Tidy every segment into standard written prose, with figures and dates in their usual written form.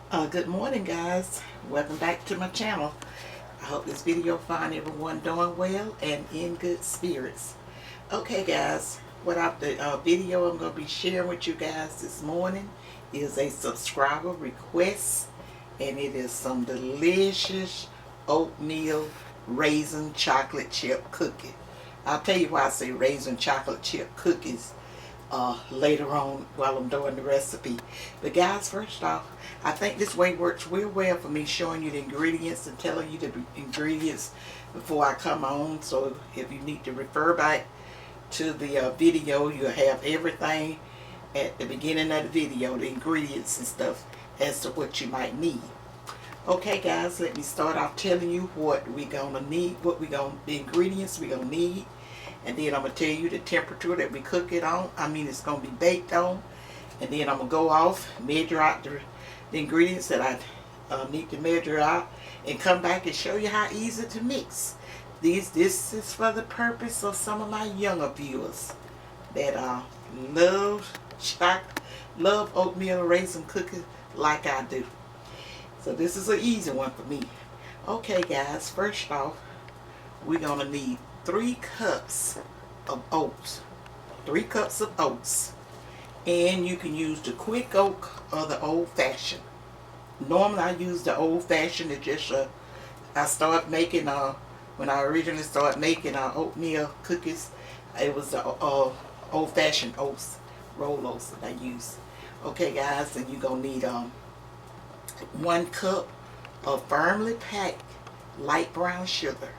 Good morning, guys. Welcome back to my channel. I hope this video find everyone doing well and in good spirits. Okay, guys, the video I'm going to be sharing with you guys this morning is a subscriber request, and it is some delicious oatmeal raisin chocolate chip cookie. I'll tell you why I say raisin chocolate chip cookies later on while I'm doing the recipe. But guys, first off, I think this way works real well for me, showing you the ingredients and telling you the ingredients before I come on. So if you need to refer back to the video, you'll have everything at the beginning of the video, the ingredients and stuff as to what you might need. Okay, guys, let me start off telling you what we're gonna need, the ingredients we're gonna need, and then I'm gonna tell you the temperature that we cook it on. It's gonna be baked on, and then I'm gonna go off, measure out the ingredients that I need to measure out, and come back and show you how easy to mix. This is for the purpose of some of my younger viewers that love oatmeal raisin cookies like I do. So this is an easy one for me. Okay, guys, first off, we're gonna need 3 cups of oats. 3 cups of oats. And you can use the quick oat or the old fashioned. Normally I use the old fashioned. It just I started making when I originally started making oatmeal cookies, it was the old fashioned oats, roll oats that I use. Okay, guys, and you're gonna need 1 cup of firmly packed light brown sugar.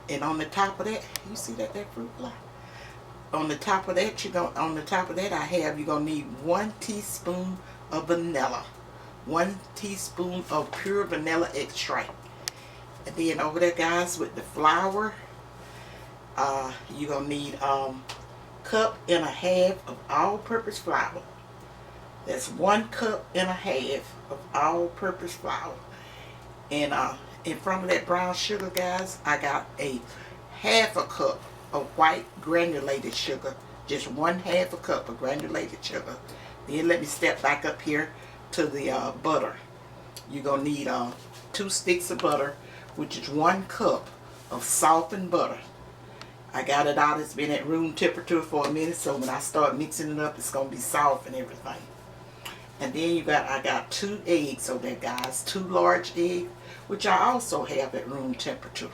And on the top of that, you see that fruit fly? On the top of that, you're gonna need 1 teaspoon of vanilla. 1 teaspoon of pure vanilla extract. And then over there, guys, with the flour, you're gonna need 1.5 cups of all-purpose flour. That's 1.5 cups of all-purpose flour. And in front of that brown sugar, guys, I got a 1/2 cup of white granulated sugar. Just 1/2 cup of granulated sugar. Then let me step back up here to the butter. You're going to need 2 sticks of butter, which is 1 cup of softened butter. I got it out. It's been at room temperature for a minute, so when I start mixing it up, it's going to be soft and everything. And then I got 2 eggs over there, guys. 2 large eggs, which I also have at room temperature.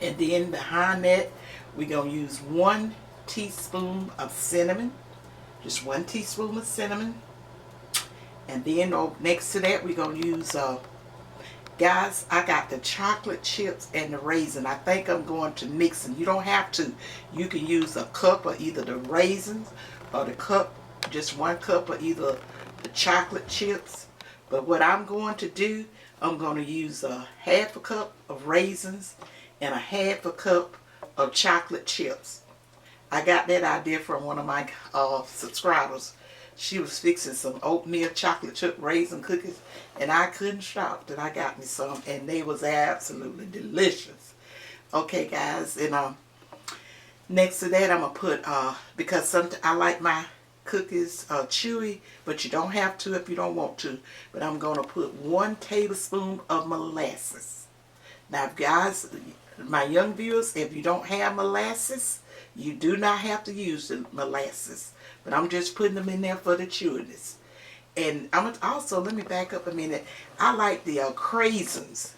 And then behind that, we're going to use 1 teaspoon of cinnamon. Just 1 teaspoon of cinnamon. And then next to that, we're going to use, guys, I got the chocolate chips and the raisin. I think I'm going to mix them. You don't have to. You can use a cup of either the raisins or just 1 cup of either the chocolate chips. But what I'm going to do, I'm going to use 1/2 cup of raisins and 1/2 cup of chocolate chips. I got that idea from one of my subscribers. She was fixing some oatmeal chocolate chip raisin cookies, and I couldn't stop that I got me some, and they was absolutely delicious. Okay, guys, and next to that, I'm gonna put because I like my cookies chewy, but you don't have to if you don't want to. But I'm gonna put 1 tablespoon of molasses. Now, guys, my young viewers, if you don't have molasses, you do not have to use the molasses. But I'm just putting them in there for the chewiness. And also, let me back up a minute. I like the craisins.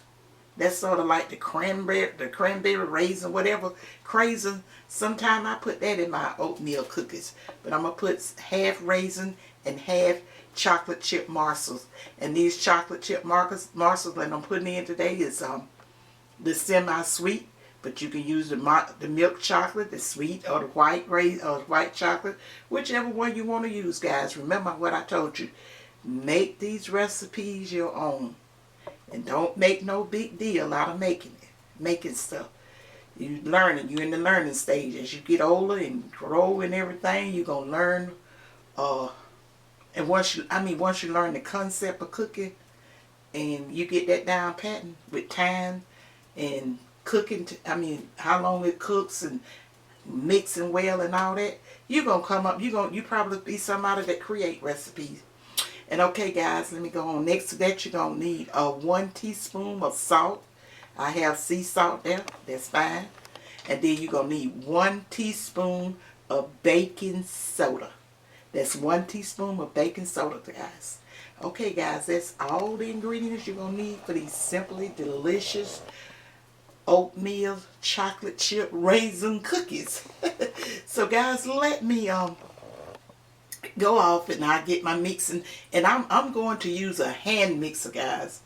That's sort of like the cranberry raisin, whatever craisin. Sometimes I put that in my oatmeal cookies. But I'm going to put 1/2 raisin and 1/2 chocolate chip morsels. And these chocolate chip morsels that I'm putting in today is the semi-sweet. But you can use the milk chocolate, the sweet, or the white chocolate, whichever one you want to use, guys. Remember what I told you. Make these recipes your own. And don't make no big deal out of making stuff. You're in the learning stage. As you get older and grow and everything, you're going to learn. And once you learn the concept of cooking, and you get that down pattern with time and cooking, how long it cooks and mixing well and all that, you're going to come up, you probably be somebody that create recipes. And okay guys, let me go on. Next to that, you're going to need 1 teaspoon of salt. I have sea salt there. That's fine. And then you're going to need 1 teaspoon of baking soda. That's 1 teaspoon of baking soda, guys. Okay guys, that's all the ingredients you're going to need for these simply delicious oatmeal chocolate chip raisin cookies. So guys, let me go off and I get my mixing, and I'm going to use a hand mixer, guys,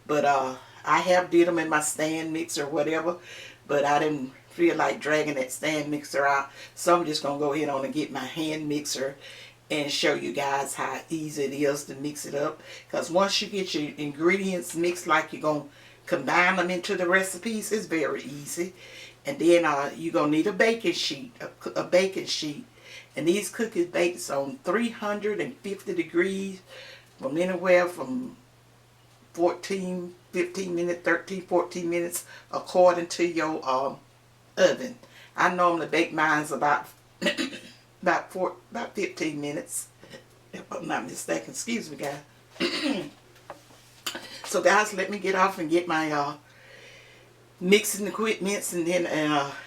but I have did them in my stand mixer or whatever, but I didn't feel like dragging that stand mixer out, so I'm just gonna go ahead on and get my hand mixer and show you guys how easy it is to mix it up. Because once you get your ingredients mixed like you're gonna combine them into the recipes, it's very easy. And then you're gonna need a baking sheet, a baking sheet. And these cookies baked on 350 degrees from anywhere from 15 minutes, 13, 14 minutes, according to your oven. I normally bake mine's about about 15 minutes, if I'm not mistaken. Excuse me, guys. So guys, let me get off and get my mixing equipment, and then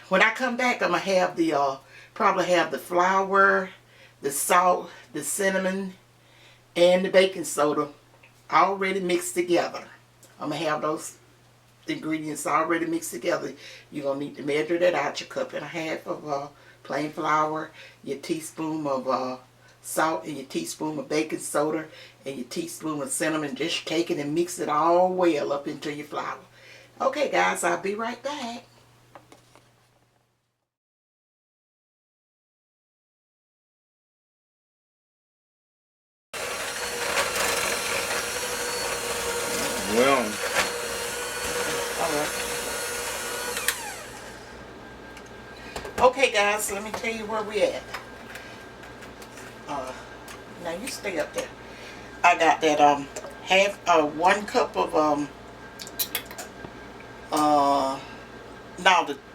when I come back, I'm gonna have the probably have the flour, the salt, the cinnamon, and the baking soda already mixed together. I'm gonna have those ingredients already mixed together. You're gonna need to measure that out. Your cup and a half of plain flour, your teaspoon of salt, and your teaspoon of baking soda, and your teaspoon of cinnamon. Just take it and mix it all well up into your flour. Okay guys, I'll be right back. Well, Alright. Okay guys, let me tell you where we at. Now you stay up there. I got that 1 cup of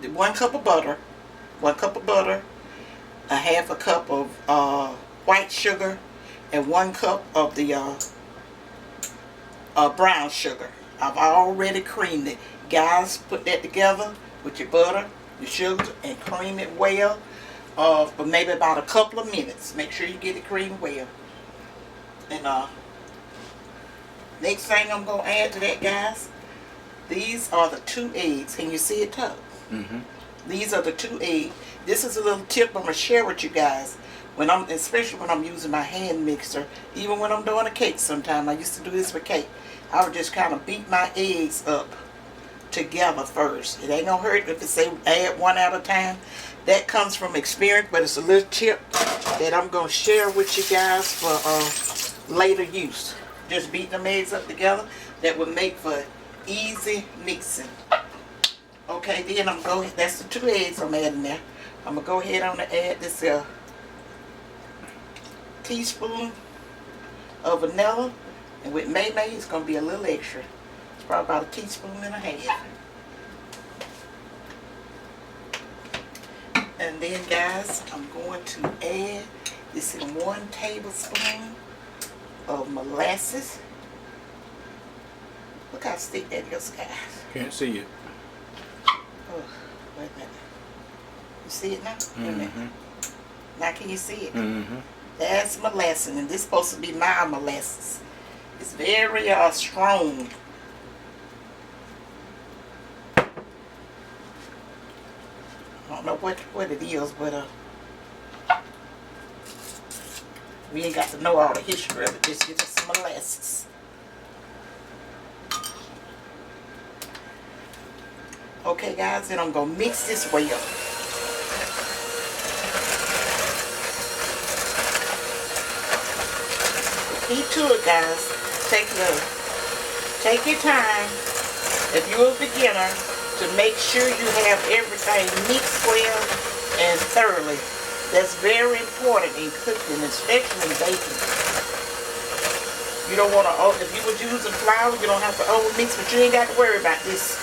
the 1 cup of butter, 1 cup of butter, a half a cup of white sugar, and 1 cup of the brown sugar. I've already creamed it. Guys, put that together with your butter, your sugar, and cream it well for maybe about a couple of minutes. Make sure you get it creamed well. And next thing I'm going to add to that, guys, these are the 2 eggs. Can you see it, Tug? mm-hmm. These are the 2 eggs. This is a little tip I'm going to share with you guys. Especially when I'm using my hand mixer, even when I'm doing a cake sometime. I used to do this with cake. I would just kind of beat my eggs up together first. It ain't gonna hurt if it say add 1 at a time. That comes from experience, but it's a little tip that I'm gonna share with you guys for later use. Just beating them eggs up together, that would make for easy mixing. Okay, then I'm going. That's the 2 eggs I'm adding there. I'm gonna go ahead on and add this teaspoon of vanilla, and with May it's gonna be a little extra. It's probably about a teaspoon and a half. And then guys, I'm going to add this in 1 tablespoon of molasses. Look how thick that is, guys. Can't see it. Oh, wait a minute. You see it now? Mm-hmm. Now can you see it? Mm-hmm. That's molasses, and this is supposed to be mild molasses. It's very strong. I don't know what it is, but we ain't got to know all the history of it. Just get us some molasses. Okay guys, then I'm gonna mix this well. Key to it, guys, take your time, if you're a beginner, to make sure you have everything mixed well and thoroughly. That's very important in cooking, especially in baking. You don't want to, if you was using flour, you don't have to over mix, but you ain't got to worry about this.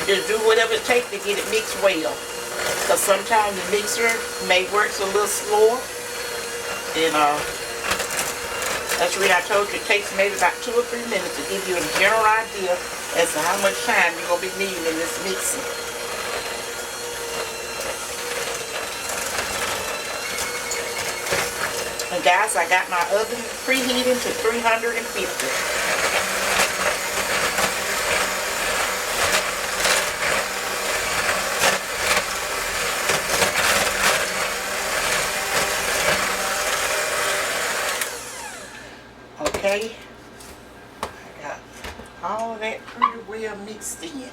You just do whatever it takes to get it mixed well. Because sometimes the mixer may work a little slower, and That's what I told you. It takes maybe about 2 or 3 minutes to give you a general idea as to how much time you're going to be needing in this mixing. And guys, I got my oven preheating to 350. Okay, I got all of that pretty well mixed in,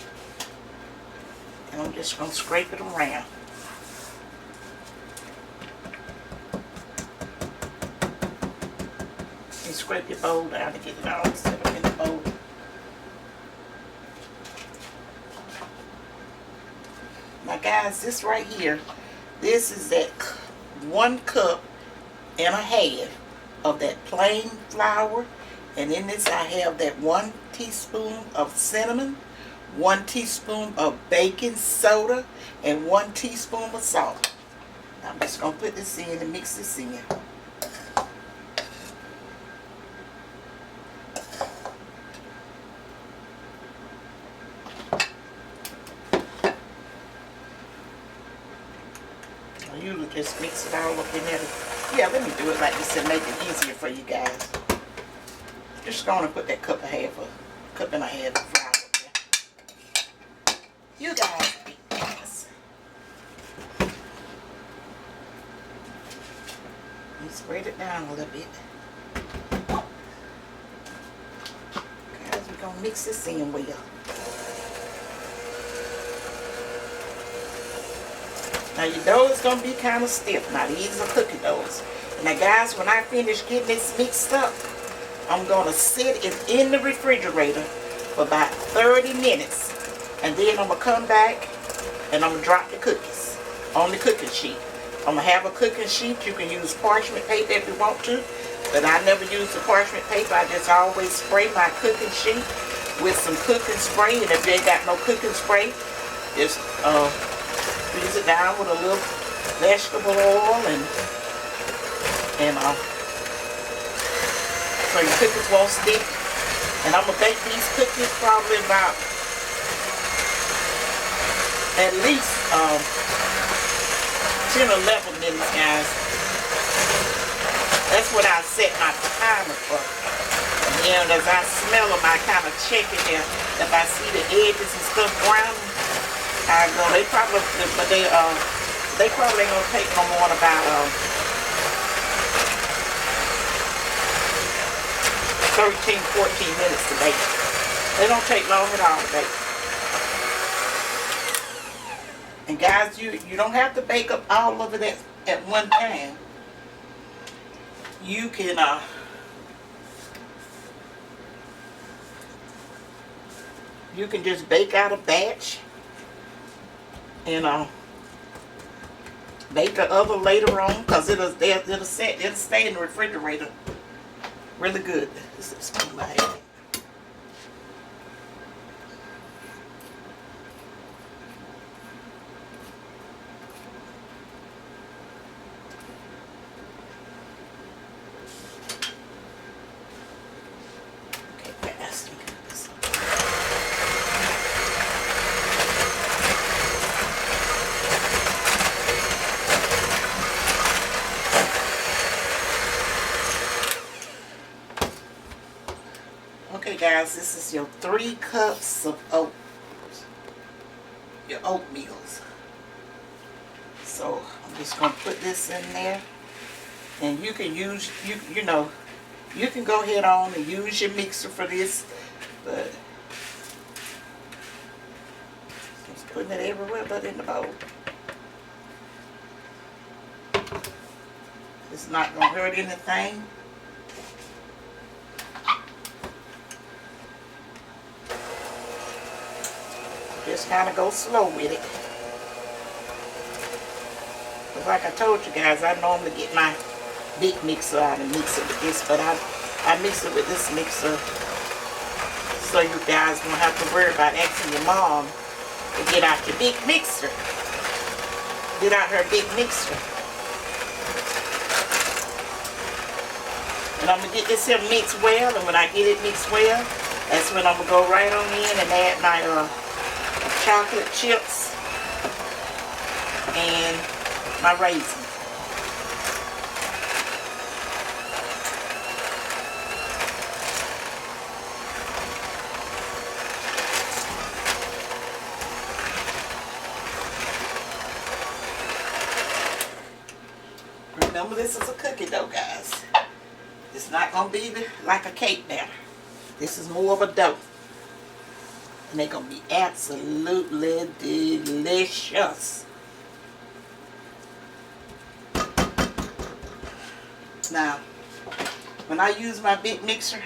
and I'm just going to scrape it around. And scrape your bowl down to get it all set up in the bowl. Now guys, this right here, this is that 1 cup and a half of that plain flour, and in this I have that 1 teaspoon of cinnamon, 1 teaspoon of baking soda, and 1 teaspoon of salt. I'm just going to put this in and mix this in. I usually just mix it all up in there. Yeah, let me do it like this and make it easier for you guys. Just going to put that cup and a half of flour up there. You guys be nice. And spread it down a little bit. Guys, we're going to mix this in well. Now your dough is going to be kind of stiff. Now these are cookie doughs. Now guys, when I finish getting this mixed up, I'm going to sit it in the refrigerator for about 30 minutes. And then I'm going to come back and I'm going to drop the cookies on the cooking sheet. I'm going to have a cooking sheet. You can use parchment paper if you want to, but I never use the parchment paper. I just always spray my cooking sheet with some cooking spray. And if you ain't got no cooking spray, just freeze it down with a little vegetable oil and so your cookies won't stick. And I'm gonna bake these cookies probably about at least 10 or 11 minutes, guys. That's what I set my timer for. And then as I smell them, I kind of check it there. If I see the edges and stuff browning, I go. They probably ain't gonna take no more than about 13, 14 minutes to bake. They don't take long at all to bake. And guys, you don't have to bake up all of it at one time. You can just bake out a batch and bake the other later on, because it'll stay in the refrigerator really good. This is my head. Okay, guys, look at this. Okay guys, this is your 3 cups of your oatmeals. So I'm just gonna put this in there, and you can use you can go ahead on and use your mixer for this, but just putting it everywhere but in the bowl. It's not gonna hurt anything. Just kind of go slow with it. But like I told you guys, I normally get my big mixer out and mix it with this, but I mix it with this mixer so you guys won't have to worry about asking your mom to get out your big mixer. Get out her big mixer. And I'm gonna get this here mixed well, and when I get it mixed well, that's when I'm gonna go right on in and add my chocolate chips and my raisins. Remember, this is a cookie dough, guys. It's not gonna be like a cake batter. This is more of a dough. And they're gonna be absolutely delicious. Now, when I use my big mixer,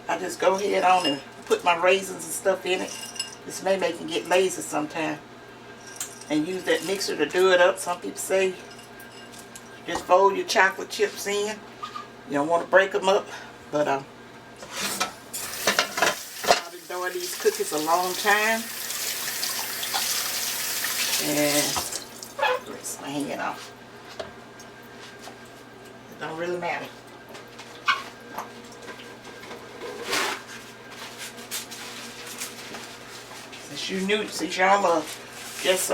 I just go ahead on and put my raisins and stuff in it. This may make you get lazy sometime. And use that mixer to do it up. Some people say just fold your chocolate chips in. You don't want to break them up. But I've been doing these cookies a long time. And rinse my hand off. It don't really matter. Since y'all are just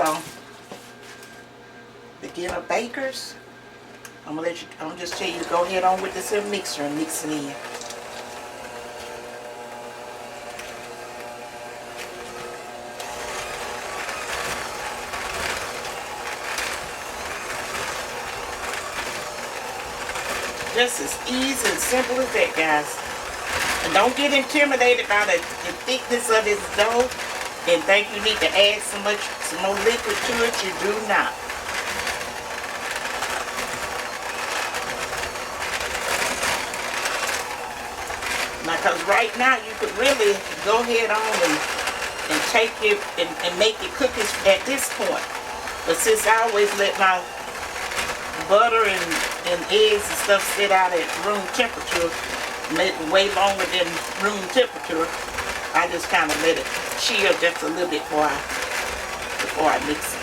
beginner bakers, I'm gonna just tell you to go ahead on with this here mixer and mix it in. Just as easy and simple as that, guys. And don't get intimidated by the thickness of this dough and think you need to add some more liquid to it. You do not. Now, because right now you could really go ahead on and take it and make your cookies at this point. But since I always let my butter and eggs and stuff sit out at room temperature, way longer than room temperature, I just kind of let it chill just a little bit before I mix it.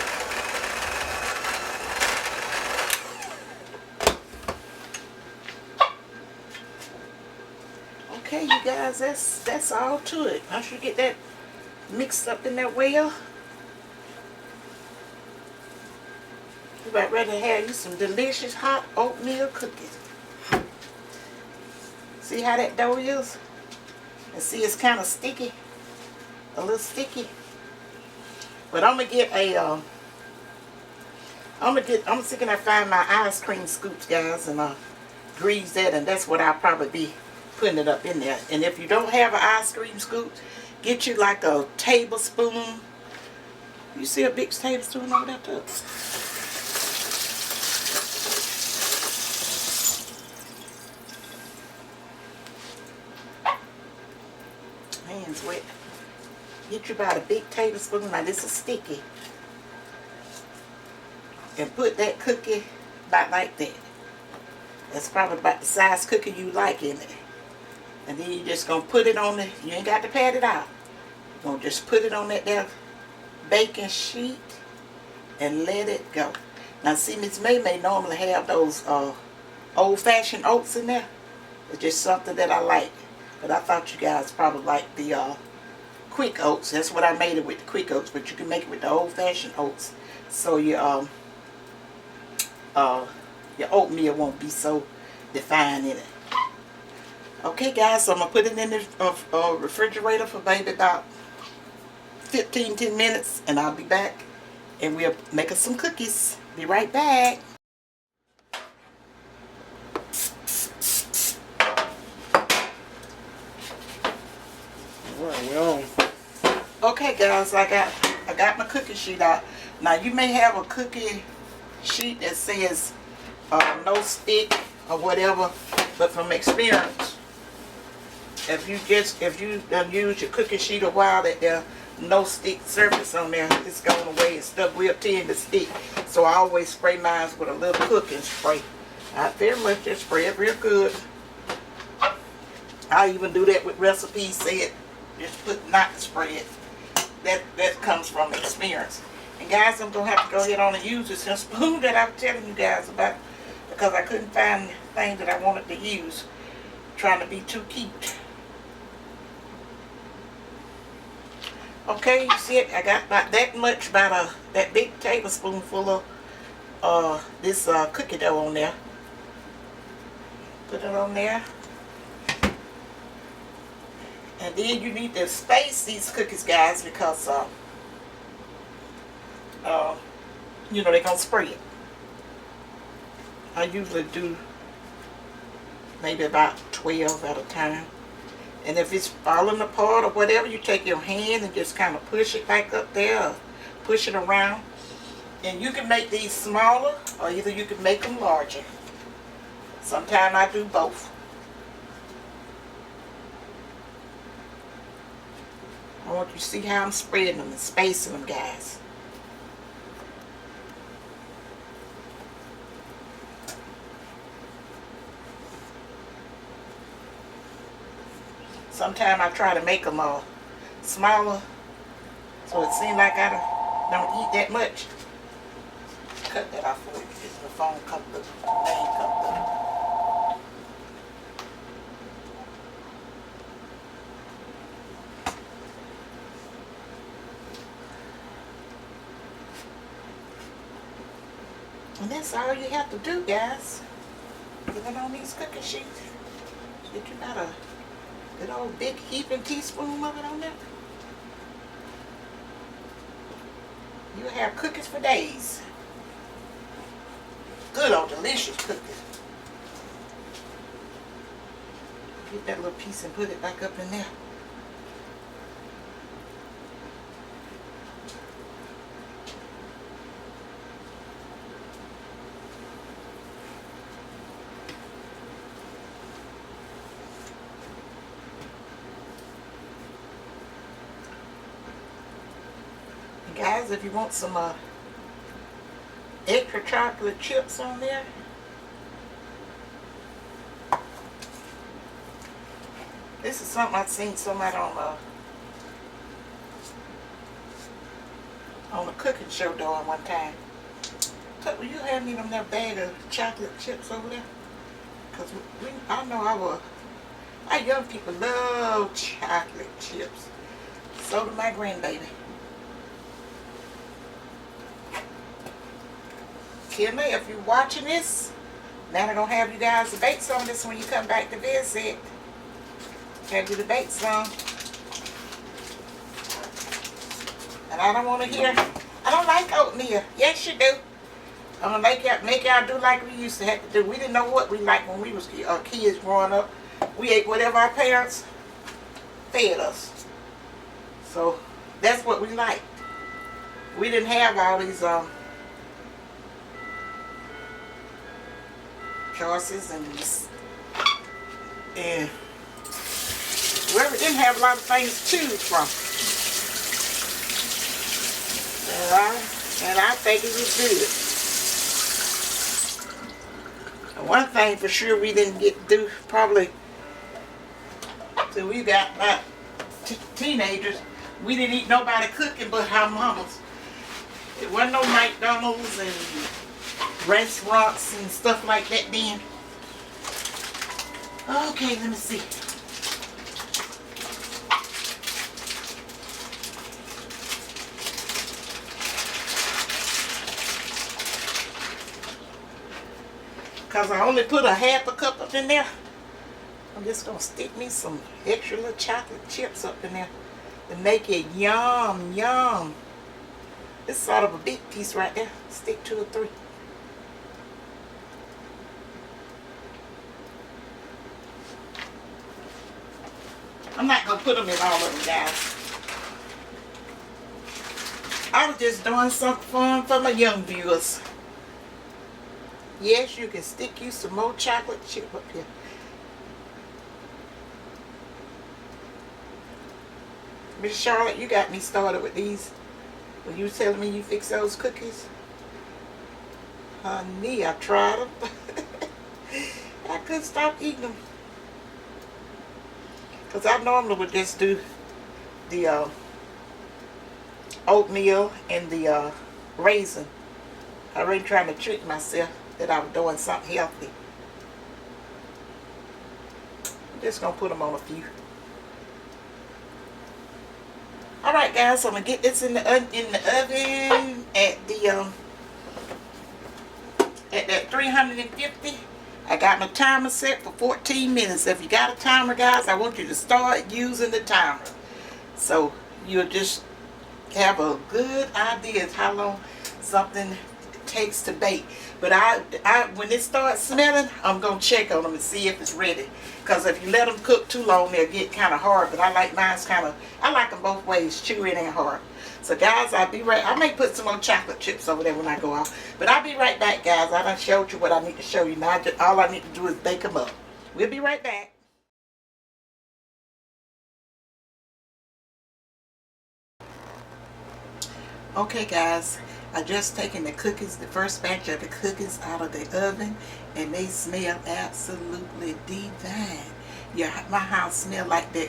Okay, you guys, that's all to it. Once you get that mixed up in that well, you're about ready to have you some delicious hot oatmeal cookies. See how that dough is? And see, it's kind of sticky, a little sticky. But I'm gonna get a, I'm thinking I find my ice cream scoops, guys, and grease that, and that's what I'll probably be putting it up in there. And if you don't have an ice cream scoop, get you like a tablespoon. You see a big tablespoon over that tub? Hands wet. Get you about a big tablespoon. Now this is sticky. And put that cookie about like that. That's probably about the size cookie you like in it. And then you just gonna put it on the, you ain't got to pat it out. You're gonna just put it on that there baking sheet and let it go. Now see, Miss May normally have those old-fashioned oats in there. It's just something that I like. But I thought you guys probably like the quick oats. That's what I made it with, the quick oats. But you can make it with the old-fashioned oats. So your oatmeal won't be so defined in it. Okay, guys, so I'm going to put it in the refrigerator for maybe about 10 minutes. And I'll be back. And we'll make us some cookies. Be right back. Alright, we're on. Okay, guys, I got my cookie sheet out. Now you may have a cookie sheet that says no stick or whatever, but from experience, if you done use your cookie sheet a while, that there no stick surface on there, it's going away and stuff will tend to stick. So I always spray mine with a little cooking spray. Not very much, just spray it real good. I even do that with recipes. Say it, just put not spray it. That comes from experience. And guys, I'm gonna have to go ahead on and use this spoon that I was telling you guys about a because I couldn't find the thing that I wanted to use. Trying to be too cute. Okay, you see it? I got about that much, about that big tablespoonful of this cookie dough on there. Put it on there. And then you need to space these cookies, guys, because you know they're gonna spread. I usually do maybe about 12 at a time. And if it's falling apart or whatever, you take your hand and just kind of push it back up there, or push it around. And you can make these smaller, or either you can make them larger. Sometimes I do both. I want you to see how I'm spreading them and spacing them, guys. Sometimes I try to make them smaller, so it seems like I don't eat that much. Cut that off for you. The phone comes up, the name comes up. And that's all you have to do, guys. Get it on these cookie sheets. Get you about a good old big heaping teaspoon of it on there. You'll have cookies for days. Good old delicious cookies. Get that little piece and put it back up in there. Guys, if you want some extra chocolate chips on there, this is something I've seen somebody on a cooking show doing one time. So, will you have me them there bag of chocolate chips over there? Because I know our young people love chocolate chips. So do my grandbaby. Kimmy, if you're watching this, now I'm going to have you guys to bake some of this when you come back to visit. Have you to bake some. And I don't want to hear, I don't like oatmeal. Yes, you do. I'm going to make y'all do like we used to have to do. We didn't know what we liked when we was kids growing up. We ate whatever our parents fed us. So that's what we liked. We didn't have all these choices and well, we didn't have a lot of things to choose from. And I think it was good. And one thing for sure we didn't get to do probably till we got about teenagers, we didn't eat nobody cooking but our mamas. It wasn't no McDonald's and restaurants and stuff like that then. Okay, let me see. Because I only put a half a cup up in there, I'm just going to stick me some extra little chocolate chips up in there to make it yum, yum. It's sort of a big piece right there. Stick 2 or 3. I'm not going to put them in all of them, guys. I was just doing something fun for my young viewers. Yes, you can stick you some more chocolate chip up here. Miss Charlotte, you got me started with these. When you telling me you fix those cookies. Honey, I tried them. I couldn't stop eating them. Because I normally would just do the oatmeal and the raisin. I really trying to trick myself. that I was doing something healthy. I'm just gonna put them on a few. All right, guys. So I'm gonna get this in the oven at that 350. I got my timer set for 14 minutes. If you got a timer, guys, I want you to start using the timer. So you'll just have a good idea of how long something takes to bake. But when it starts smelling, I'm going to check on them and see if it's ready. Because if you let them cook too long, they'll get kind of hard. But I like mine's I like them both ways, chewy and hard. So guys, I'll be right. I may put some more chocolate chips over there when I go out. But I'll be right back, guys. I done showed you what I need to show you. Now all I need to do is bake them up. We'll be right back. Okay, guys. I just taken the cookies, the first batch of the cookies out of the oven, and they smell absolutely divine. Yeah, my house smell like that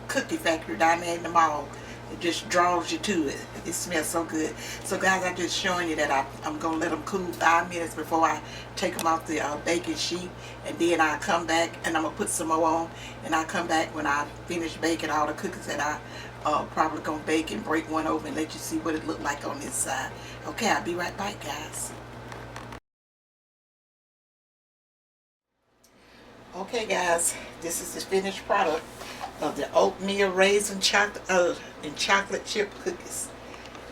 cookie factory down there in the mall. It just draws you to it. It smells so good. So guys, I'm just showing you that I'm going to let them cool 5 minutes before I take them off the baking sheet. And then I'll come back and I'm going to put some more on. And I'll come back when I finish baking all the cookies that I probably going to bake, and break one open and let you see what it looked like on this side. Okay, I'll be right back, guys. Okay, guys, this is the finished product of the oatmeal raisin and chocolate chip cookies.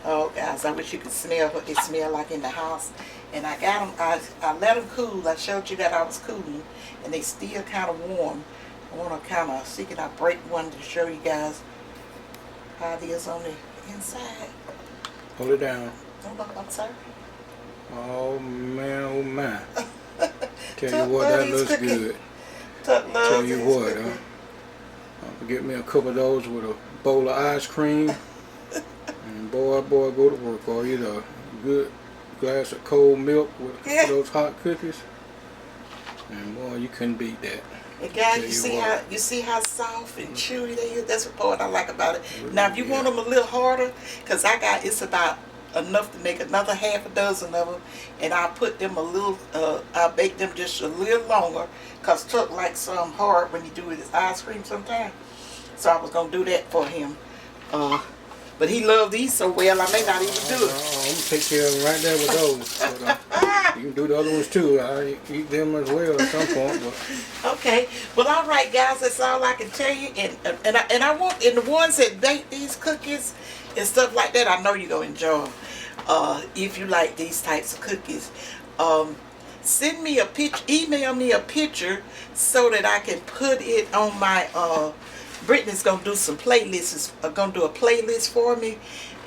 Oh, guys, I wish you could smell what they smell like in the house. And I got them, I let them cool. I showed you that I was cooling, and they still kind of warm. I want to kind of see, can I break one to show you guys how it is on the inside. Hold it down. Oh, I'm sorry. Oh man, oh man. Tell you what, that looks good. Tell you what, I'll get me a couple of those with a bowl of ice cream. And boy, go to work. Or eat a good glass of cold milk with a couple of those hot cookies. And boy, you couldn't beat that. And guys, you see how soft and chewy they is. That's the part I like about it. Now, if you want them a little harder, because it's about enough to make another half a dozen of them, and I'll put them a little. I'll bake them just a little longer, because Tuck likes some hard when you do his ice cream sometimes. So I was gonna do that for him. But he loved these so well, I may not even do it. I'm going to take care of him right there with those. But, you can do the other ones too. I eat them as well at some point. But. Okay. Well, all right, guys. That's all I can tell you. And I want, and the ones that bake these cookies and stuff like that, I know you're going to enjoy them. If you like these types of cookies. Send me a picture, email me a picture so that I can put it on my Brittany's gonna do some playlists. Gonna do a playlist for me,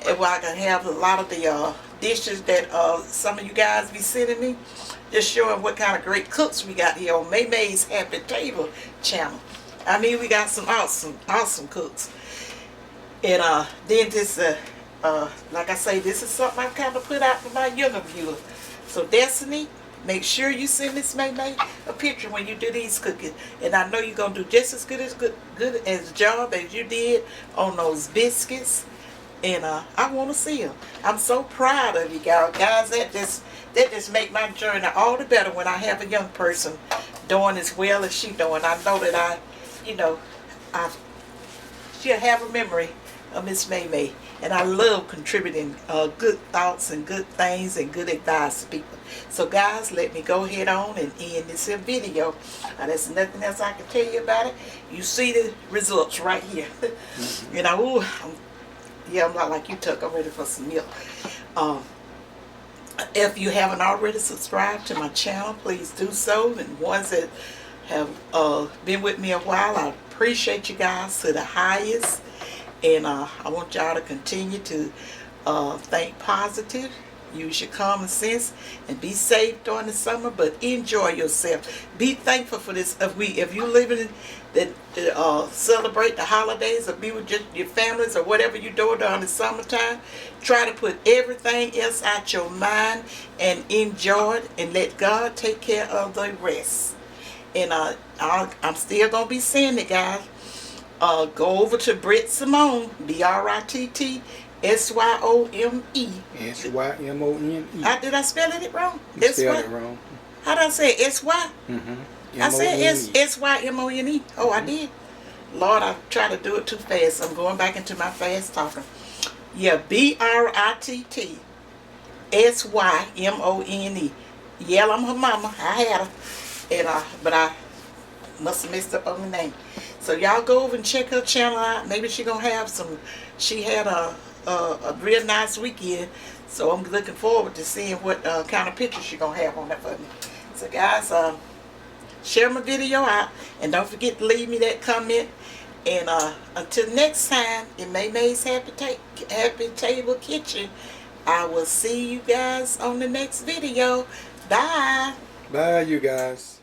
and where I can have a lot of the dishes that some of you guys be sending me. Just showing what kind of great cooks we got here on May's Happy Table channel. I mean, we got some awesome cooks. And then this, like I say, this is something I kind of put out for my younger viewers. So Destiny, make sure you send Miss May a picture when you do these cookies. And I know you're going to do just as good as job as you did on those biscuits. And I want to see them. I'm so proud of you guys. That just make my journey all the better when I have a young person doing as well as she doing. I know that she'll have a memory of Miss May. And I love contributing good thoughts and good things and good advice to people. So guys, let me go ahead on and end this video. There's nothing else I can tell you about it. You see the results right here. You know, I'm not like you, Tuck. I'm ready for some milk. If you haven't already subscribed to my channel, please do so. And ones that have been with me a while, I appreciate you guys to the highest. And I want y'all to continue to think positive, use your common sense, and be safe during the summer, but enjoy yourself. Be thankful for this. If you live in that celebrate the holidays or be with your families or whatever you do during the summertime, try to put everything else out your mind and enjoy it, and let God take care of the rest. And I'm still going to be saying it, guys. Go over to Britt Symone, Brittsyome. Symone. Did I spell it wrong? You spelled it wrong. How did I say it? S-Y? I said M-O-N-E. S-Y-M-O-N-E. Oh, I did. Lord, I try to do it too fast. I'm going back into my fast talking. Yeah, B-R-I-T-T S-Y-M-O-N-E. Yeah, I'm her mama. I had her. And, but I must have messed up on the name. So y'all go over and check her channel out. Maybe she gonna have some. She had a real nice weekend. So I'm looking forward to seeing what kind of pictures she gonna have on that for me. So guys, share my video out. And don't forget to leave me that comment. And until next time, in May's Happy Table Kitchen, I will see you guys on the next video. Bye. Bye, you guys.